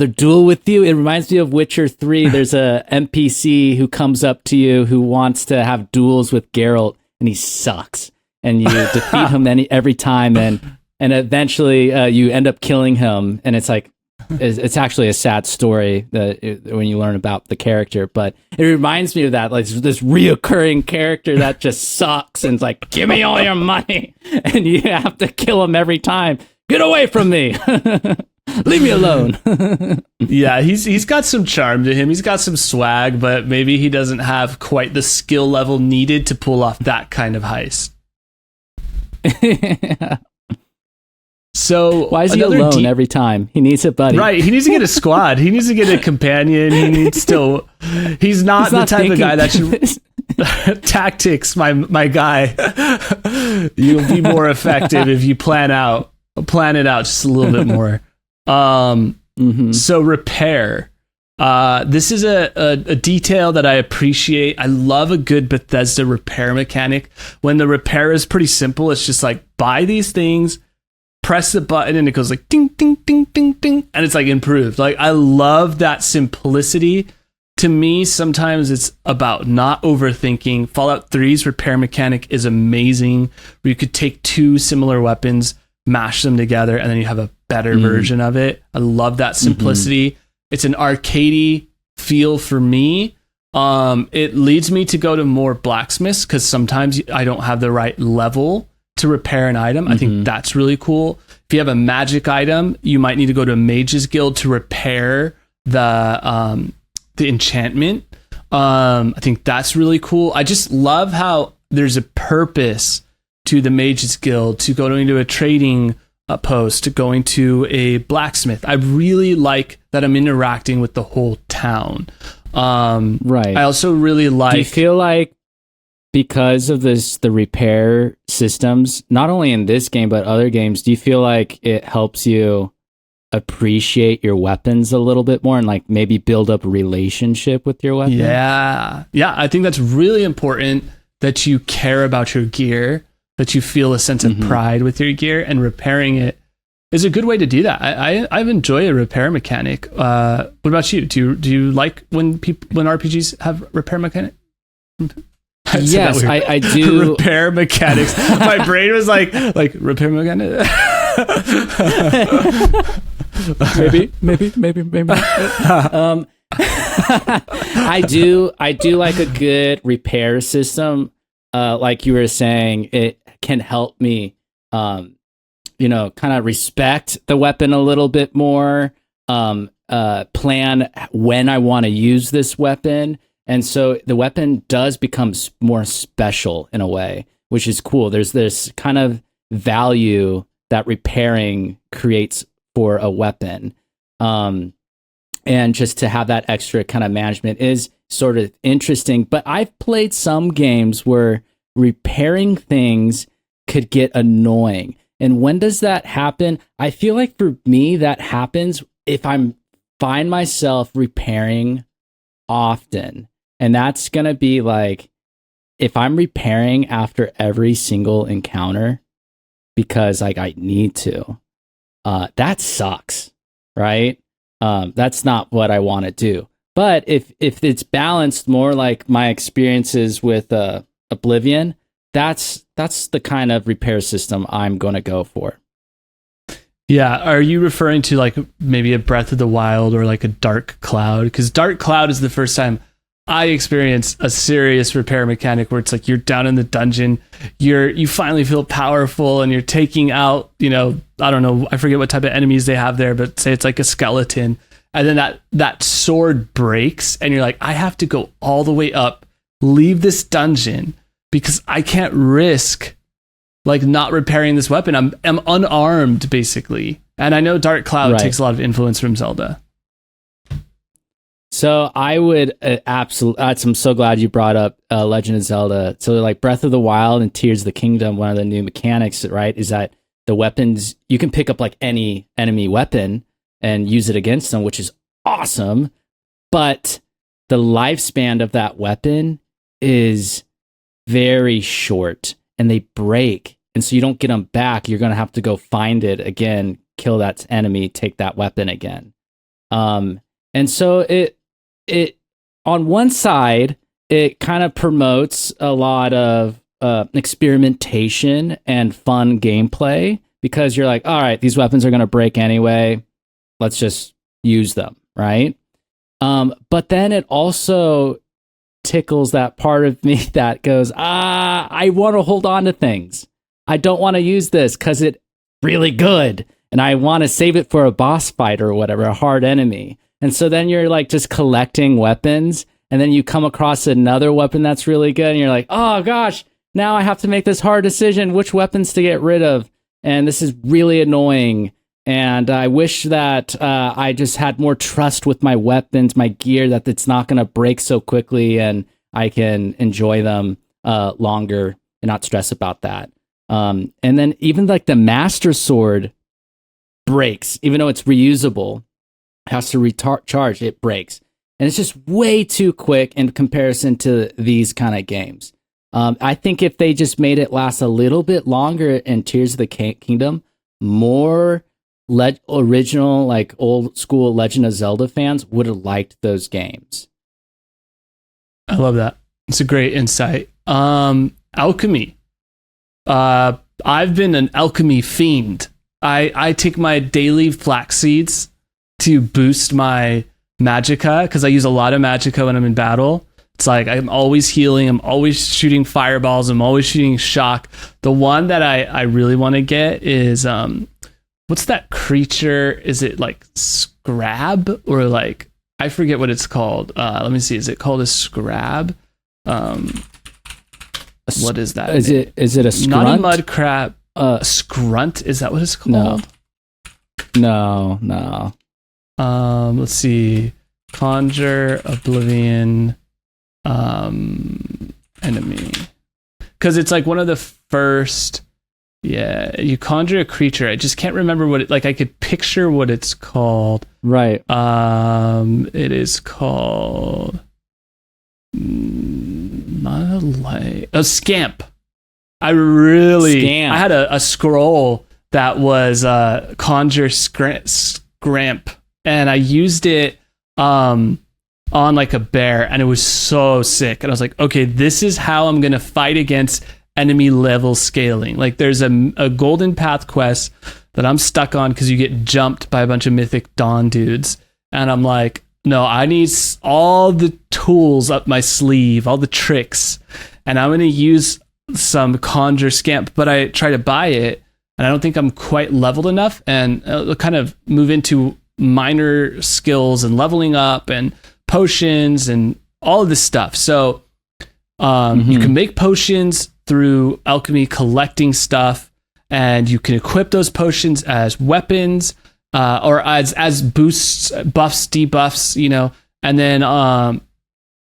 duel with you. It reminds me of Witcher 3. There's a NPC who comes up to you who wants to have duels with Geralt, and he sucks. And you defeat him every time, and eventually you end up killing him. And it's like, it's actually a sad story when you learn about the character, but it reminds me of that, like this reoccurring character that just sucks and it's like, give me all your money, and you have to kill him every time. Get away from me. Leave me alone. Yeah, he's got some charm to him. He's got some swag, but maybe he doesn't have quite the skill level needed to pull off that kind of heist. Yeah. So why is he alone every time? He needs a buddy. Right, he needs to get a squad. He needs to get a companion. He needs to He's not the type of guy that thinking. should tactics, my guy. You'll be more effective if you plan it out just a little bit more. So repair. This is a detail that I appreciate. I love a good Bethesda repair mechanic. When the repair is pretty simple, it's just like buy these things, press the button, and it goes like ding, ding, ding, ding, ding, and it's like improved. Like, I love that simplicity. To me, sometimes it's about not overthinking. Fallout 3's repair mechanic is amazing, where you could take two similar weapons, mash them together, and then you have a better version of it. I love that simplicity. It's an arcadey feel for me. It leads me to go to more blacksmiths because sometimes I don't have the right level to repair an item. I think that's really cool. If you have a magic item, you might need to go to a mage's guild to repair the enchantment. I think that's really cool. I just love how there's a purpose to the mage's guild, to going into a trading post, to going to a blacksmith. I really like that I'm interacting with the whole town. Right. I also really like... Do you feel like because of the repair systems, not only in this game, but other games, do you feel like it helps you appreciate your weapons a little bit more and like maybe build up a relationship with your weapon? Yeah, I think that's really important, that you care about your gear, that you feel a sense of pride with your gear, and repairing it is a good way to do that. I enjoy a repair mechanic. What about you? Do you like when RPGs have repair mechanic? Yes, I do. Repair mechanics. My brain was like repair mechanic. maybe. I do like a good repair system. Like you were saying, it can help me, kind of respect the weapon a little bit more, plan when I want to use this weapon. And so the weapon does become more special in a way, which is cool. There's this kind of value that repairing creates for a weapon. And just to have that extra kind of management is sort of interesting. But I've played some games where repairing things could get annoying. And when does that happen? I feel like for me, that happens if find myself repairing often. And that's going to be like, if I'm repairing after every single encounter because like I need to, that sucks, right? That's not what I want to do. But if it's balanced more like my experiences with Oblivion, that's the kind of repair system I'm going to go for. Yeah, are you referring to like maybe a Breath of the Wild or like a Dark Cloud? Because Dark Cloud is the first time I experienced a serious repair mechanic where it's like you're down in the dungeon, you finally feel powerful, and you're taking out, I don't know, I forget what type of enemies they have there, but say it's like a skeleton, and then that sword breaks, and you're like, I have to go all the way up, leave this dungeon because I can't risk like not repairing this weapon. I'm unarmed basically, and I know Dark Cloud takes a lot of influence from Zelda. So I would absolutely. I'm so glad you brought up Legend of Zelda. So like Breath of the Wild and Tears of the Kingdom, one of the new mechanics, right, is that the weapons, you can pick up like any enemy weapon and use it against them, which is awesome. But the lifespan of that weapon is very short, and they break, and so you don't get them back. You're gonna have to go find it again, kill that enemy, take that weapon again. And so it on one side, it kind of promotes a lot of experimentation and fun gameplay, because you're like, all right, these weapons are going to break anyway. Let's just use them, right? But then it also tickles that part of me that goes, I want to hold on to things. I don't want to use this because it's really good, and I want to save it for a boss fight or whatever, a hard enemy. And so then you're like just collecting weapons, and then you come across another weapon that's really good, and you're like, oh gosh, now I have to make this hard decision which weapons to get rid of. And this is really annoying. And I wish that I just had more trust with my weapons, my gear, that it's not going to break so quickly and I can enjoy them longer and not stress about that. And then even like the Master Sword breaks, even though it's reusable, has to recharge, it breaks. And it's just way too quick in comparison to these kind of games. I think if they just made it last a little bit longer in Tears of the Kingdom, more original, like old school Legend of Zelda fans would have liked those games. I love that. It's a great insight. Alchemy. I've been an alchemy fiend. I take my daily flax seeds to boost my magicka because I use a lot of magicka when I'm in battle. It's like I'm always healing. I'm always shooting fireballs. I'm always shooting shock. The one that I really want to get is what's that creature? Is it like Scrab or like I forget what it's called. Let me see. Is it called a Scrab? What is that? Is it a scrunt? Not a mud crab. Scrunt? Is that what it's called? No. Let's see. Conjure, Oblivion, enemy. Because it's like one of the first. Yeah, you conjure a creature. I just can't remember what it. Like I could picture what it's called. Right. It is called. Not a scamp. I had a scroll that was conjure scramp, and I used it on like a bear, and it was so sick. And I was like, okay, this is how I'm gonna fight against enemy level scaling. Like there's a golden path quest that I'm stuck on because you get jumped by a bunch of mythic dawn dudes, and I'm like, no, I need all the tools up my sleeve, all the tricks, and I'm going to use some conjure scamp, but I try to buy it, and I don't think I'm quite leveled enough, and I'll kind of move into minor skills and leveling up and potions and all of this stuff. So you can make potions through alchemy, collecting stuff, and you can equip those potions as weapons, or as boosts, buffs, debuffs, you know, and then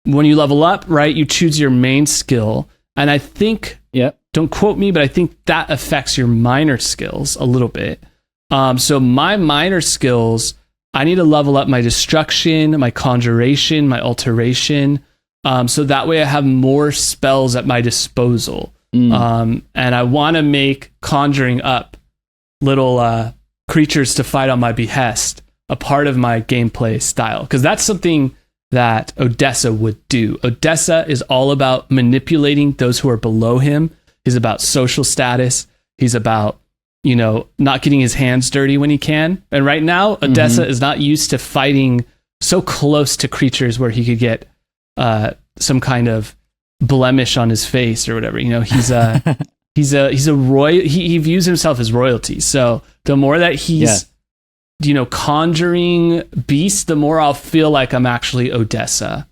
when you level up, right, you choose your main skill, and I think, don't quote me, but I think that affects your minor skills a little bit. So my minor skills, I need to level up my destruction, my conjuration, my alteration, so that way I have more spells at my disposal. And I want to make conjuring up little creatures to fight on my behest a part of my gameplay style, because that's something that Odessa would do. Odessa is all about manipulating those who are below him. He's about social status. He's about, you know, not getting his hands dirty when he can. And right now, Odessa is not used to fighting so close to creatures where he could get some kind of blemish on his face or whatever. You know, he's a he views himself as royalty. So the more that he's you know, conjuring beasts, the more I'll feel like I'm actually Odessa.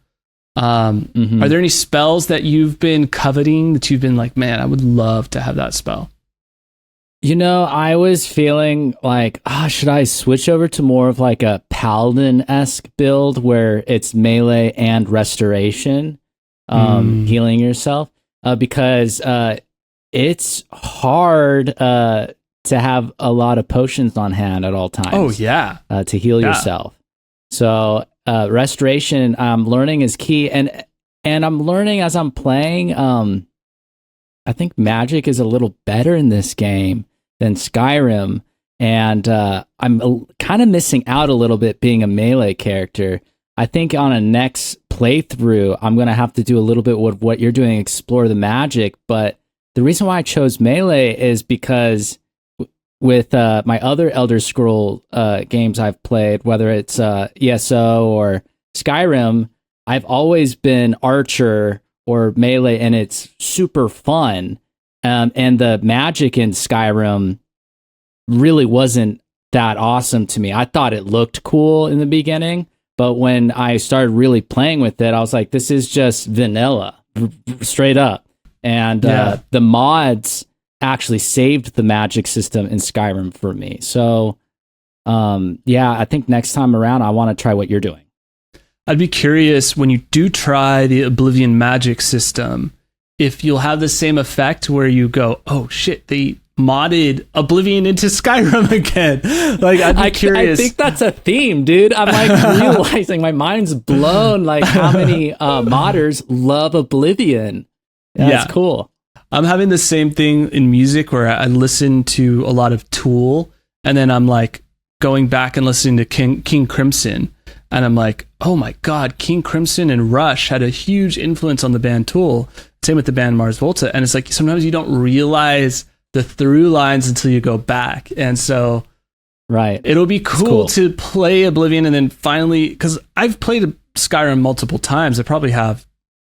Are there any spells that you've been coveting that you've been like, man, I would love to have that spell? You know, I was feeling like, should I switch over to more of like a paladin-esque build where it's melee and restoration, healing yourself, because it's hard to have a lot of potions on hand at all times. Oh, yeah. To heal yourself. So restoration, I'm learning is key. And I'm learning as I'm playing, I think magic is a little better in this game than Skyrim. And I'm kind of missing out a little bit being a melee character. I think on a next playthrough, I'm going to have to do a little bit with what you're doing, explore the magic. But the reason why I chose melee is because with my other Elder Scroll games I've played, whether it's ESO or Skyrim, I've always been archer or melee, and it's super fun. And the magic in Skyrim really wasn't that awesome to me. I thought it looked cool in the beginning, but when I started really playing with it, I was like, this is just vanilla, straight up. And the mods actually saved the magic system in Skyrim for me. So yeah, I think next time around, I want to try what you're doing. I'd be curious when you do try the Oblivion magic system, if you'll have the same effect where you go, oh shit, they modded Oblivion into Skyrim again. Like, I'd be curious. I think that's a theme, dude. I'm like realizing my mind's blown, like how many modders love Oblivion. That's cool. I'm having the same thing in music where I listen to a lot of Tool, and then I'm like going back and listening to King Crimson, and I'm like, oh my God, King Crimson and Rush had a huge influence on the band Tool. Same with the band Mars Volta. And it's like, sometimes you don't realize the through lines until you go back. And so it'll be cool to play Oblivion and then finally, because I've played Skyrim multiple times. I probably have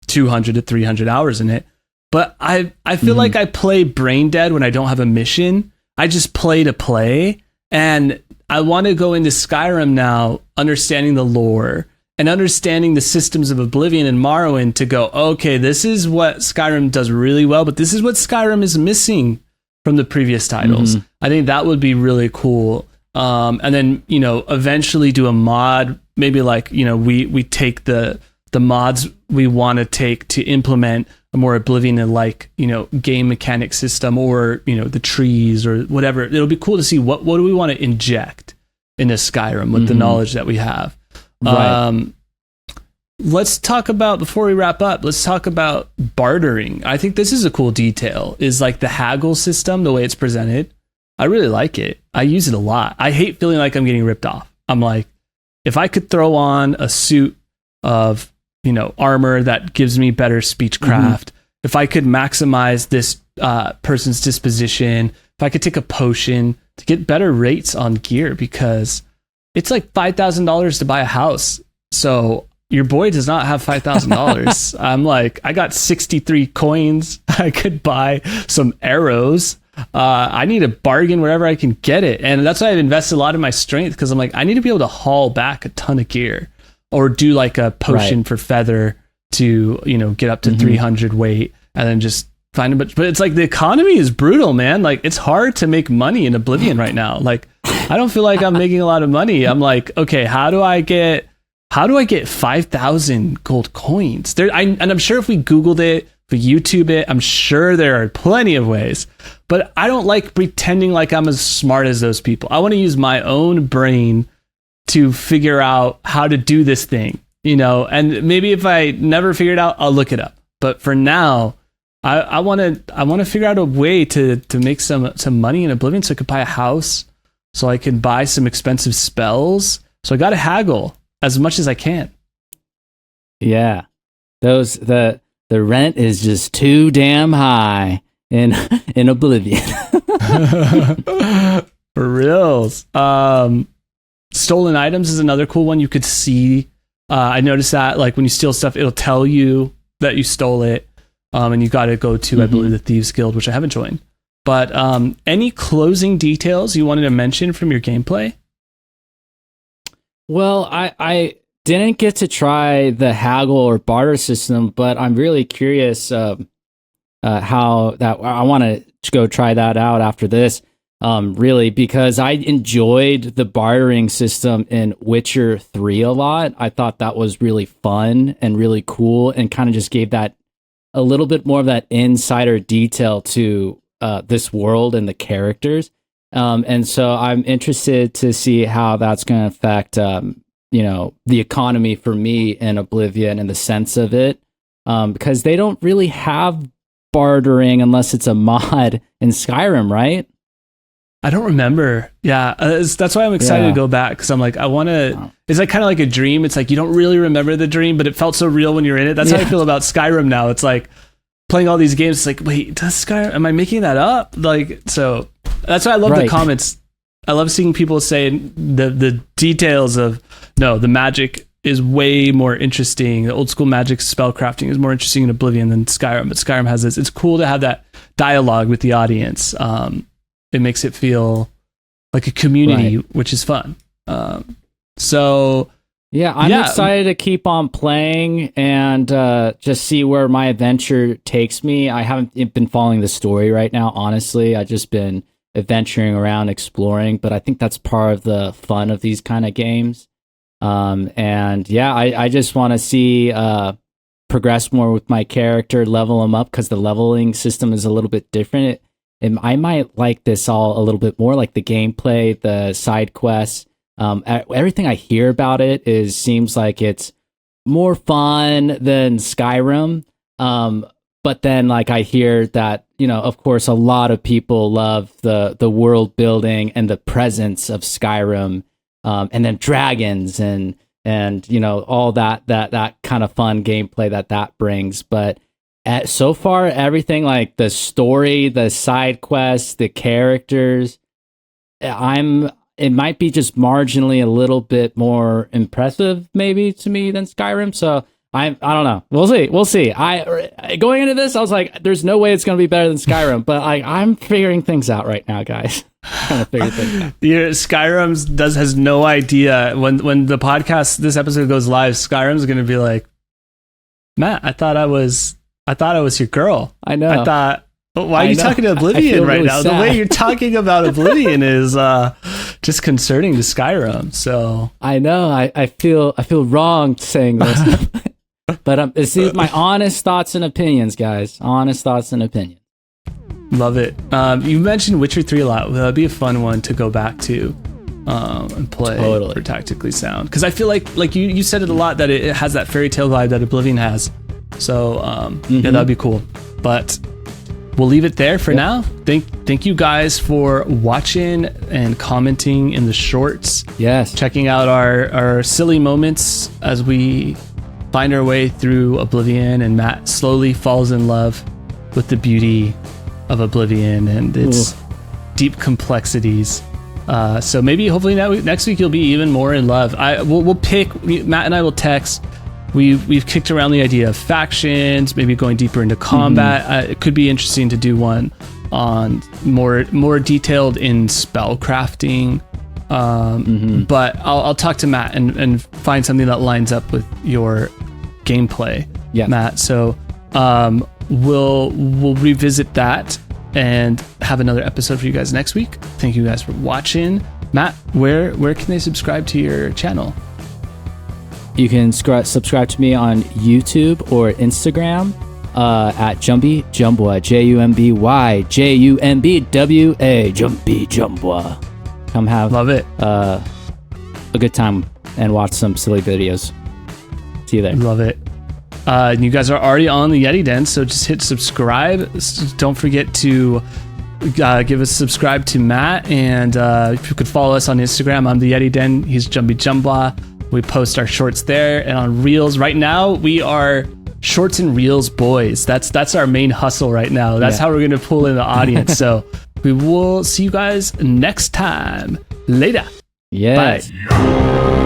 200 to 300 hours in it. But I feel like I play brain dead when I don't have a mission. I just play to play. And I want to go into Skyrim now, understanding the lore and understanding the systems of Oblivion and Morrowind to go, okay, this is what Skyrim does really well, but this is what Skyrim is missing from the previous titles. I think that would be really cool. And then, eventually do a mod, maybe like, we take the mods we want to take to implement a more Oblivion and like, game mechanic system or, the trees or whatever. It'll be cool to see what do we want to inject into Skyrim with the knowledge that we have. Right. Let's talk about, before we wrap up, let's talk about bartering. I think this is a cool detail, is like the haggle system, the way it's presented. I really like it. I use it a lot. I hate feeling like I'm getting ripped off. I'm like, if I could throw on a suit of, armor that gives me better speechcraft, if I could maximize this person's disposition, if I could take a potion to get better rates on gear, because it's like $5,000 to buy a house. So your boy does not have $5,000. I'm like, I got 63 coins. I could buy some arrows. I need a bargain wherever I can get it. And that's why I've invested a lot in my strength, because I'm like, I need to be able to haul back a ton of gear or do like a potion for feather to, get up to 300 weight and then just find a bunch. But it's like the economy is brutal, man. Like, it's hard to make money in Oblivion right now. Like, I don't feel like I'm making a lot of money. I'm like, okay, how do I get 5,000 gold coins? And I'm sure if we Googled it, if we YouTube it, I'm sure there are plenty of ways. But I don't like pretending like I'm as smart as those people. I want to use my own brain to figure out how to do this thing, and maybe if I never figure it out, I'll look it up. But for now, I want to figure out a way to make some money in Oblivion so I could buy a house, so I can buy some expensive spells. So I got to haggle as much as I can. Yeah. The rent is just too damn high in Oblivion. For reals. Stolen items is another cool one you could see. I noticed that like when you steal stuff, it'll tell you that you stole it. And you got to go to, I believe, the Thieves Guild, which I haven't joined. But any closing details you wanted to mention from your gameplay? Well, I didn't get to try the haggle or barter system, but I'm really curious how that. I want to go try that out after this. Really, because I enjoyed the bartering system in Witcher 3 a lot. I thought that was really fun and really cool, and kind of just gave that a little bit more of that insider detail to this world and the characters. And so I'm interested to see how that's going to affect, the economy for me in Oblivion and the sense of it, because they don't really have bartering unless it's a mod in Skyrim, right? I don't remember. Yeah, that's why I'm excited to go back, because I'm like, I want to. It's like kind of like a dream. It's like you don't really remember the dream, but it felt so real when you're in it. That's how I feel about Skyrim now. It's like playing all these games. It's like, wait, does Skyrim? Am I making that up? Like, so that's why I love the comments. I love seeing people say the details of the magic is way more interesting. The old school magic spellcrafting is more interesting in Oblivion than Skyrim. But Skyrim has this. It's cool to have that dialogue with the audience. It makes it feel like a community, which is fun. So I'm excited to keep on playing and just see where my adventure takes me. I haven't been following the story right now, honestly. I've just been adventuring around, exploring. But I think that's part of the fun of these kind of games. And yeah, I just want to see progress more with my character, level them up, because the leveling system is a little bit different. And I might like this all a little bit more, like the gameplay, the side quests. Everything I hear about it seems like it's more fun than Skyrim. But then, like, I hear that, of course, a lot of people love the world building and the presence of Skyrim, and then dragons and all that kind of fun gameplay that brings. But so far, everything, like the story, the side quests, the characters, it might be just marginally a little bit more impressive, maybe, to me than Skyrim. So I don't know. We'll see. Going into this, I was like, there's no way it's going to be better than Skyrim. But I'm figuring things out right now, guys. Trying to figure things out. Skyrim has no idea when the podcast, this episode goes live. Skyrim's going to be like, Matt, I thought I was your girl. I know. I thought, why are you talking to Oblivion right now? Sad. The way you're talking about Oblivion is just concerning to Skyrim. So I know. I feel wrong saying this, but this is my honest thoughts and opinions, guys. Honest thoughts and opinions. Love it. You mentioned Witcher 3 a lot. That'd be a fun one to go back to and play for Tactically Sound. Because I feel like you said it a lot, that it has that fairy tale vibe that Oblivion has. So yeah, that'd be cool. But we'll leave it there for now. Thank you guys for watching and commenting in the shorts. Yes. Checking out our silly moments as we find our way through Oblivion, and Matt slowly falls in love with the beauty of Oblivion and its deep complexities. So maybe hopefully next week you'll be even more in love. We'll pick, Matt and I will text. We've kicked around the idea of factions, maybe going deeper into combat. It could be interesting to do one on more detailed in spell crafting. But I'll talk to Matt and find something that lines up with your gameplay, Matt. So we'll revisit that and have another episode for you guys next week. Thank you guys for watching. Matt, where can they subscribe to your channel? You can subscribe to me on YouTube or Instagram at JumbyJumbwa, JumbyJumbwa, JumbyJumbwa. Come have a good time and watch some silly videos. See you there. Love it. You guys are already on the Yetti Den, so just hit subscribe. Don't forget to give us subscribe to Matt, and if you could follow us on Instagram, I'm the Yetti Den. He's JumbyJumbwa. We post our shorts there, and on Reels. Right now, we are Shorts and Reels boys. That's our main hustle right now. That's how we're going to pull in the audience. So we will see you guys next time. Later. Yes. Bye.